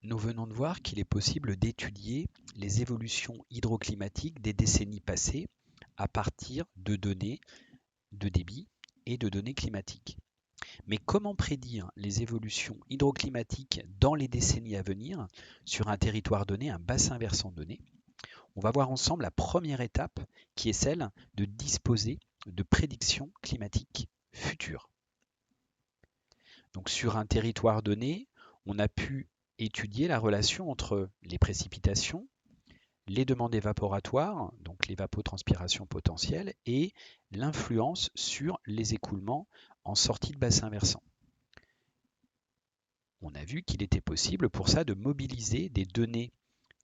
Nous venons de voir qu'il est possible d'étudier les évolutions hydroclimatiques des décennies passées à partir de données de débit et de données climatiques. Mais comment prédire les évolutions hydroclimatiques dans les décennies à venir sur un territoire donné, un bassin versant donné? On va voir ensemble la première étape qui est celle de disposer de prédictions climatiques futures. Donc sur un territoire donné, on a pu étudier la relation entre les précipitations, les demandes évaporatoires, donc l'évapotranspiration potentielle, et l'influence sur les écoulements en sortie de bassin versant. On a vu qu'il était possible pour ça de mobiliser des données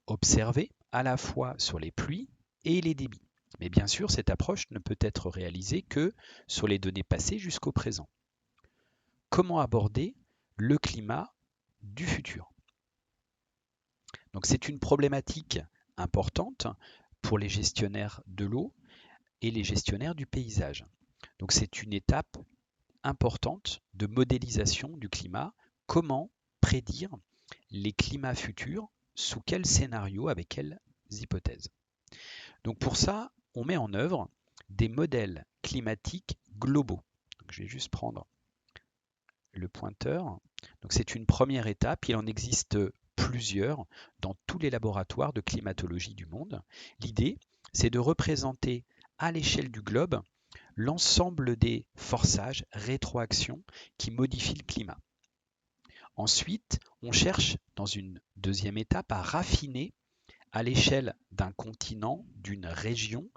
observées à la fois sur les pluies et les débits. Mais bien sûr, cette approche ne peut être réalisée que sur les données passées jusqu'au présent. Comment aborder le climat du futur? Donc c'est une problématique importante pour les gestionnaires de l'eau et les gestionnaires du paysage. Donc c'est une étape importante de modélisation du climat. Comment prédire les climats futurs, sous quel scénario, avec quelles hypothèses? Donc pour ça, on met en œuvre des modèles climatiques globaux. Donc je vais juste prendre le pointeur. Donc c'est une première étape, il en existe plusieurs dans tous les laboratoires de climatologie du monde. L'idée, c'est de représenter à l'échelle du globe l'ensemble des forçages, rétroactions qui modifient le climat. Ensuite, on cherche dans une deuxième étape à raffiner à l'échelle d'un continent, d'une région,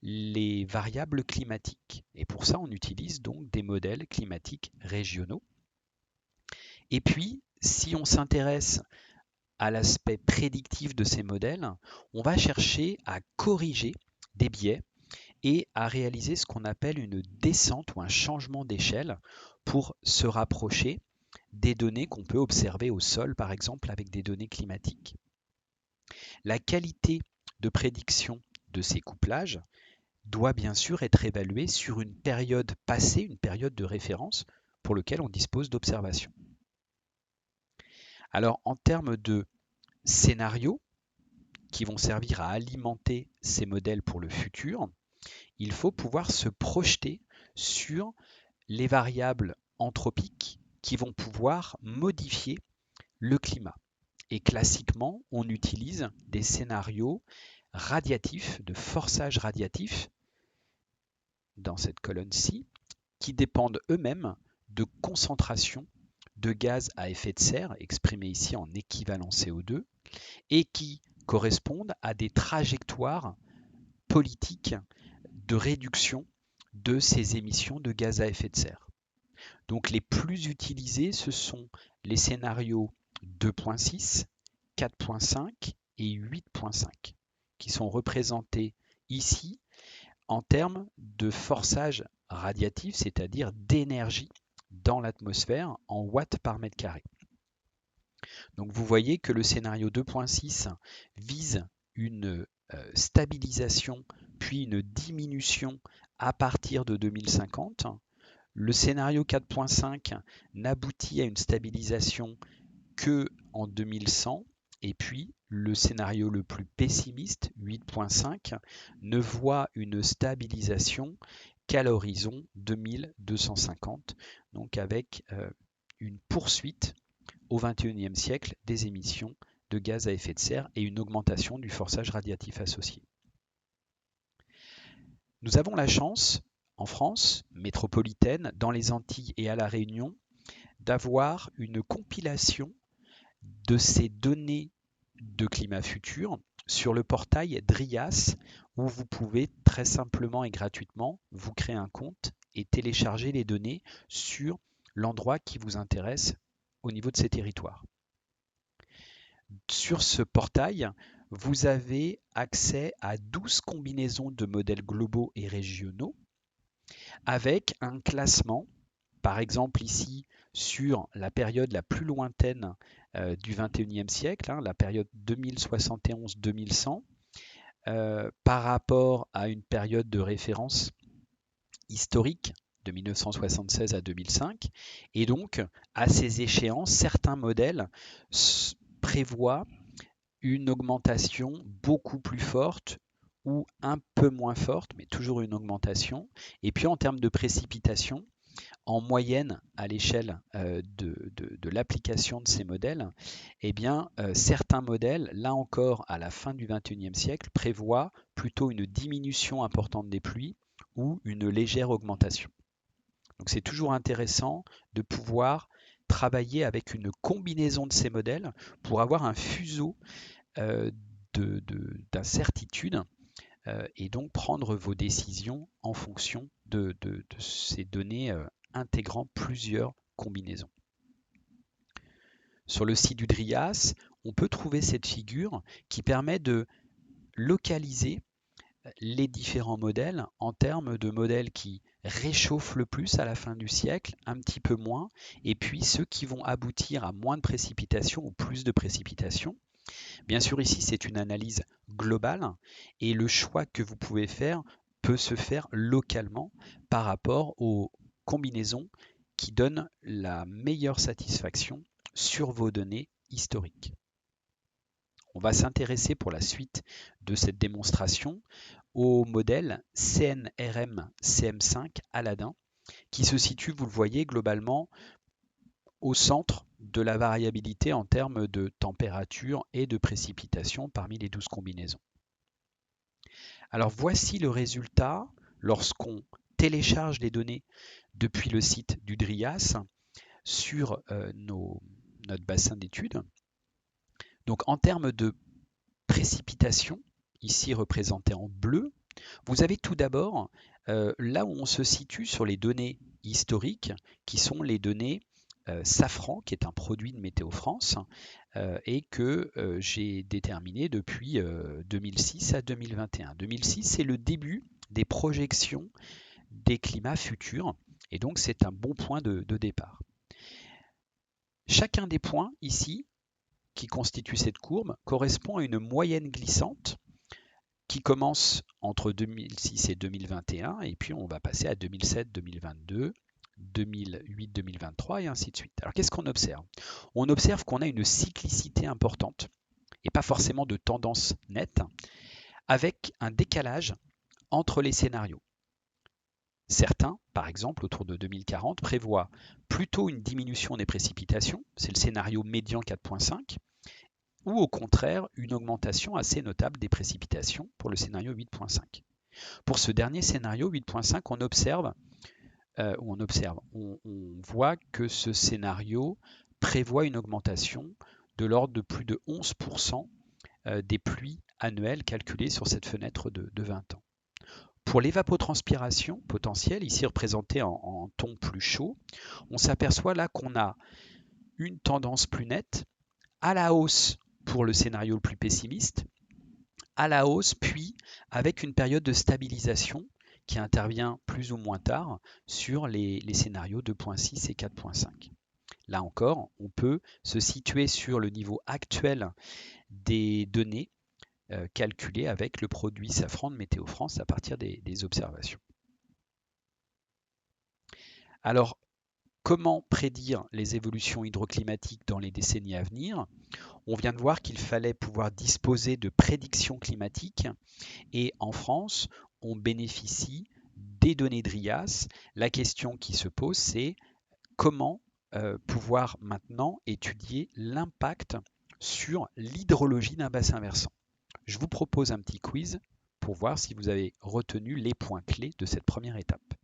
les variables climatiques. Et pour ça, on utilise donc des modèles climatiques régionaux. Et puis, si on s'intéresse à l'aspect prédictif de ces modèles, on va chercher à corriger des biais et à réaliser ce qu'on appelle une descente ou un changement d'échelle pour se rapprocher des données qu'on peut observer au sol, par exemple, avec des données climatiques. La qualité de prédiction de ces couplages doit bien sûr être évaluée sur une période passée, une période de référence pour laquelle on dispose d'observations. Alors, en termes de scénarios qui vont servir à alimenter ces modèles pour le futur, il faut pouvoir se projeter sur les variables anthropiques qui vont pouvoir modifier le climat. Et classiquement, on utilise des scénarios radiatifs, de forçage radiatif, dans cette colonne-ci, qui dépendent eux-mêmes de concentration de gaz à effet de serre, exprimés ici en équivalent CO2, et qui correspondent à des trajectoires politiques de réduction de ces émissions de gaz à effet de serre. Donc les plus utilisés, ce sont les scénarios 2.6, 4.5 et 8.5, qui sont représentés ici en termes de forçage radiatif, c'est-à-dire d'énergie dans l'atmosphère en watts par mètre carré. Donc vous voyez que le scénario 2.6 vise une stabilisation puis une diminution à partir de 2050. Le scénario 4.5 n'aboutit à une stabilisation que en 2100. Et puis, le scénario le plus pessimiste, 8.5, ne voit une stabilisation qu'à l'horizon 2250, donc avec une poursuite au XXIe siècle des émissions de gaz à effet de serre et une augmentation du forçage radiatif associé. Nous avons la chance, en France métropolitaine, dans les Antilles et à La Réunion, d'avoir une compilation de ces données de climat futur sur le portail DRIAS, où vous pouvez très simplement et gratuitement vous créer un compte et télécharger les données sur l'endroit qui vous intéresse au niveau de ces territoires. Sur ce portail, vous avez accès à 12 combinaisons de modèles globaux et régionaux avec un classement, par exemple ici sur la période la plus lointaine du XXIe siècle, la période 2071-2100, par rapport à une période de référence historique de 1976 à 2005. Et donc, à ces échéances, certains modèles prévoit une augmentation beaucoup plus forte ou un peu moins forte, mais toujours une augmentation. Et puis en termes de précipitation, en moyenne à l'échelle de l'application de ces modèles, eh bien, certains modèles, là encore à la fin du XXIe siècle, prévoient plutôt une diminution importante des pluies ou une légère augmentation. Donc c'est toujours intéressant de pouvoir travailler avec une combinaison de ces modèles pour avoir un fuseau d'incertitudes et donc prendre vos décisions en fonction de ces données intégrant plusieurs combinaisons. Sur le site du DRIAS, on peut trouver cette figure qui permet de localiser les différents modèles en termes de modèles qui réchauffent le plus à la fin du siècle, un petit peu moins, et puis ceux qui vont aboutir à moins de précipitations ou plus de précipitations. Bien sûr, ici, c'est une analyse globale et le choix que vous pouvez faire peut se faire localement par rapport aux combinaisons qui donnent la meilleure satisfaction sur vos données historiques. On va s'intéresser pour la suite de cette démonstration au modèle CNRM CM5 Aladdin qui se situe, vous le voyez, globalement au centre de la variabilité en termes de température et de précipitation parmi les 12 combinaisons. Alors voici le résultat lorsqu'on télécharge les données depuis le site du DRIAS sur notre bassin d'études. Donc en termes de précipitation, ici représenté en bleu, vous avez tout d'abord là où on se situe sur les données historiques, qui sont les données Safran, qui est un produit de Météo France, et que j'ai déterminé depuis 2006 à 2021. 2006, c'est le début des projections des climats futurs, et donc c'est un bon point de départ. Chacun des points ici, qui constituent cette courbe, correspond à une moyenne glissante qui commence entre 2006 et 2021, et puis on va passer à 2007, 2022, 2008, 2023, et ainsi de suite. Alors qu'est-ce qu'on observe? On observe qu'on a une cyclicité importante, et pas forcément de tendance nette, avec un décalage entre les scénarios. Certains, par exemple, autour de 2040, prévoient plutôt une diminution des précipitations, c'est le scénario médian 4.5, ou au contraire une augmentation assez notable des précipitations pour le scénario 8.5. Pour ce dernier scénario 8.5, on voit que ce scénario prévoit une augmentation de l'ordre de plus de 11% des pluies annuelles calculées sur cette fenêtre de 20 ans. Pour l'évapotranspiration potentielle, ici représentée en ton plus chaud, on s'aperçoit là qu'on a une tendance plus nette à la hausse pour le scénario le plus pessimiste, à la hausse, puis avec une période de stabilisation qui intervient plus ou moins tard sur les scénarios 2.6 et 4.5. Là encore, on peut se situer sur le niveau actuel des données calculées avec le produit Safran de Météo France à partir des observations. Alors, comment prédire les évolutions hydroclimatiques dans les décennies à venir? On vient de voir qu'il fallait pouvoir disposer de prédictions climatiques et en France, on bénéficie des données DRIAS. La question qui se pose, c'est comment pouvoir maintenant étudier l'impact sur l'hydrologie d'un bassin versant. Je vous propose un petit quiz pour voir si vous avez retenu les points clés de cette première étape.